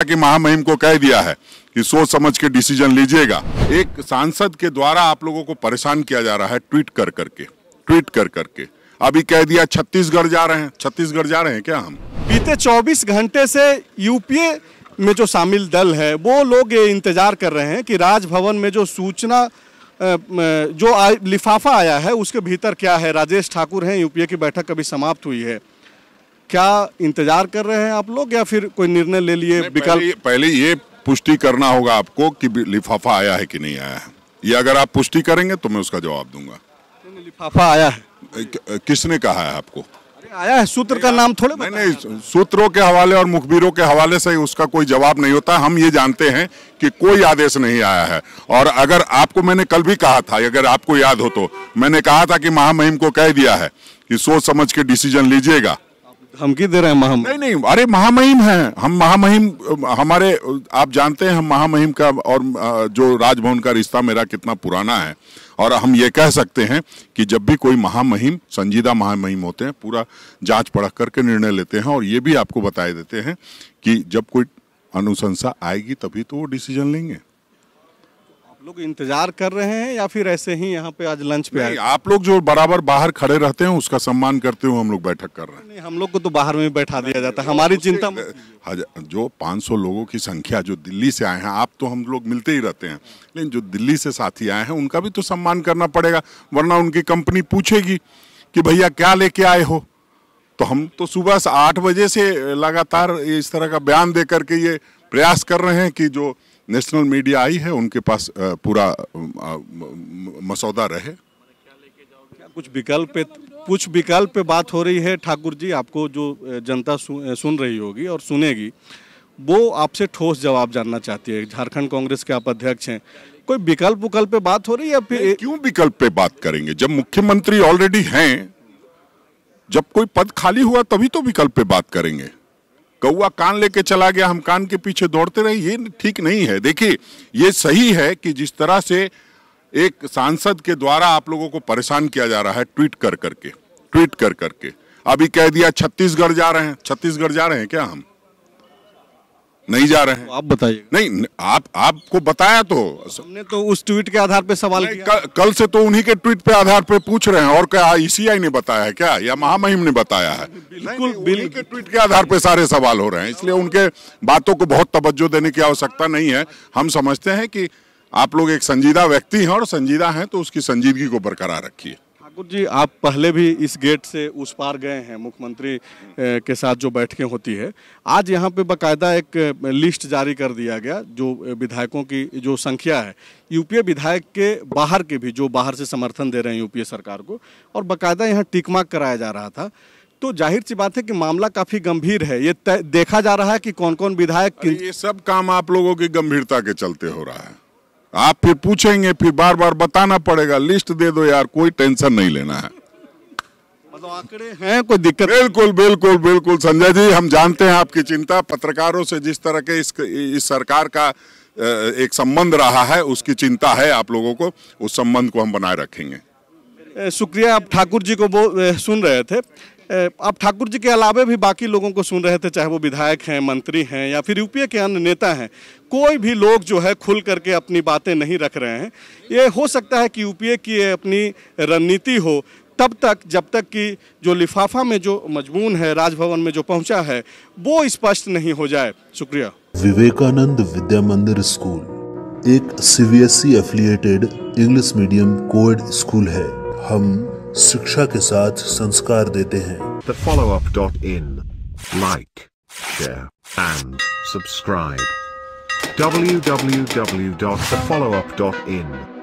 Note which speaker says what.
Speaker 1: कि महामहिम को कह दिया है कि सोच समझ के डिसीजन लीजिएगा। एक सांसद के द्वारा आप लोगों को परेशान किया जा रहा है ट्वीट कर करके। अभी कह दिया छत्तीसगढ़ जा रहे हैं। छत्तीसगढ़ जा रहे हैं क्या हम?
Speaker 2: बीते 24 घंटे से यूपीए में जो शामिल दल है वो लोग ये इंतजार कर रहे हैं कि राजभवन में जो सूचना जो लिफाफा आया है उसके भीतर क्या है। राजेश ठाकुर हैं, यूपीए की बैठक अभी समाप्त हुई है, क्या इंतजार कर रहे हैं आप लोग या फिर कोई निर्णय ले लिए?
Speaker 1: पहले ये पुष्टि करना होगा आपको कि लिफाफा आया है कि नहीं आया है। ये अगर आप पुष्टि करेंगे तो मैं उसका जवाब दूंगा।
Speaker 2: लिफाफा आया है?
Speaker 1: किसने कहा है आपको?
Speaker 2: आया है, सूत्र का नाम थोड़े
Speaker 1: नहीं, सूत्रों के हवाले और मुखबिरों के हवाले से उसका कोई जवाब नहीं होता। हम ये जानते हैं कि कोई आदेश नहीं आया है। और अगर आपको मैंने कल भी कहा था, अगर आपको याद हो तो मैंने कहा था कि महामहिम को कह दिया है कि सोच समझ के डिसीजन लीजिएगा।
Speaker 2: धमकी दे रहे हैं महामहिम?
Speaker 1: नहीं, अरे महामहिम हैं हम। महामहिम हमारे, आप जानते हैं हम महामहिम का और जो राजभवन का रिश्ता मेरा कितना पुराना है। और हम ये कह सकते हैं कि जब भी कोई महामहिम, संजीदा महामहिम होते हैं, पूरा जांच परख करके निर्णय लेते हैं। और ये भी आपको बताए देते हैं कि जब कोई अनुशंसा आएगी तभी तो वो डिसीजन लेंगे।
Speaker 2: आप लोग इंतजार कर रहे हैं या फिर ऐसे ही यहाँ पे आज लंच पे आए?
Speaker 1: आप लोग जो बराबर बाहर खड़े रहते हैं उसका सम्मान करते हुए हम लोग बैठक कर रहे हैं।
Speaker 2: नहीं, हम लोग को तो बाहर में बैठा दिया जाता है। हमारी चिंता
Speaker 1: जो 500 लोगों की संख्या जो दिल्ली से आए हैं, आप तो हम लोग मिलते ही रहते हैं, लेकिन जो दिल्ली से साथी आए हैं उनका भी तो सम्मान करना पड़ेगा, वरना उनकी कंपनी पूछेगी कि भैया क्या लेके आए हो। तो हम तो सुबह से 8 बजे से लगातार इस तरह का बयान दे करके ये प्रयास कर रहे हैं कि जो नेशनल मीडिया आई है उनके पास पूरा मसौदा रहे।
Speaker 2: कुछ विकल्प पे बात हो रही है ठाकुर जी। आपको जो जनता सुन रही होगी और सुनेगी वो आपसे ठोस जवाब जानना चाहती है। झारखंड कांग्रेस के आप अध्यक्ष हैं, कोई विकल्प पे बात हो रही है या फिर?
Speaker 1: क्यों विकल्प पे बात करेंगे जब मुख्यमंत्री ऑलरेडी हैं? जब कोई पद खाली हुआ तभी तो विकल्प पे बात करेंगे। कौआ कान लेके चला गया, हम कान के पीछे दौड़ते रहे, ये ठीक नहीं है। देखिए, ये सही है कि जिस तरह से एक सांसद के द्वारा आप लोगों को परेशान किया जा रहा है ट्वीट कर करके। अभी कह दिया छत्तीसगढ़ जा रहे हैं। छत्तीसगढ़ जा रहे हैं क्या हम? नहीं जा रहे हैं।
Speaker 2: आप बताइए।
Speaker 1: नहीं, आपको बताया तो
Speaker 2: हमने तो उस ट्वीट के आधार पे सवाल किया।
Speaker 1: कल से तो उन्हीं के ट्वीट पे आधार पे पूछ रहे हैं। और क्या ईसीआई ने बताया है क्या या महामहिम ने बताया है? बिल्कुल उन्हीं के ट्वीट के आधार पे सारे सवाल हो रहे हैं, इसलिए उनके बातों को बहुत तवज्जो देने की आवश्यकता नहीं है। हम समझते हैं कि आप लोग एक संजीदा व्यक्ति हैं और संजीदा हैं तो उसकी संजीदगी को बरकरार रखिए।
Speaker 2: ठाकुर जी, आप पहले भी इस गेट से उस पार गए हैं, मुख्यमंत्री के साथ जो बैठकें होती है। आज यहाँ पे बाकायदा एक लिस्ट जारी कर दिया गया जो विधायकों की जो संख्या है, यूपीए विधायक के बाहर के भी जो बाहर से समर्थन दे रहे हैं यूपीए सरकार को, और बाकायदा यहाँ टिक मार्क कराया जा रहा था। तो जाहिर सी बात है कि मामला काफी गंभीर है। ये देखा जा रहा है कि कौन कौन विधायक।
Speaker 1: ये सब काम आप लोगों की गंभीरता के चलते हो रहा है। आप फिर पूछेंगे, फिर बार बार बताना पड़ेगा। लिस्ट दे दो यार, कोई टेंशन नहीं लेना है।
Speaker 2: मतलब आंकड़े हैं, कोई दिक्कत?
Speaker 1: बिल्कुल संजय जी, हम जानते हैं आपकी चिंता। पत्रकारों से जिस तरह के इस सरकार का एक संबंध रहा है, उसकी चिंता है आप लोगों को। उस संबंध को हम बनाए रखेंगे।
Speaker 2: शुक्रिया। आप ठाकुर जी को सुन रहे थे। आप ठाकुर जी के अलावा भी बाकी लोगों को सुन रहे थे, चाहे वो विधायक हैं, मंत्री हैं या फिर यूपीए के अन्य नेता हैं। कोई भी लोग जो है खुल करके अपनी बातें नहीं रख रहे हैं। ये हो सकता है कि यूपीए की अपनी रणनीति हो तब तक, जब तक कि जो लिफाफा में जो मजमून है राजभवन में जो पहुंचा है वो स्पष्ट नहीं हो जाए। शुक्रिया।
Speaker 3: विवेकानंद विद्या मंदिर स्कूल एक CBSE affiliated English medium coed school है। हम शिक्षा के साथ संस्कार देते हैं।
Speaker 4: thefollowup.in like, share and subscribe. www.thefollowup.in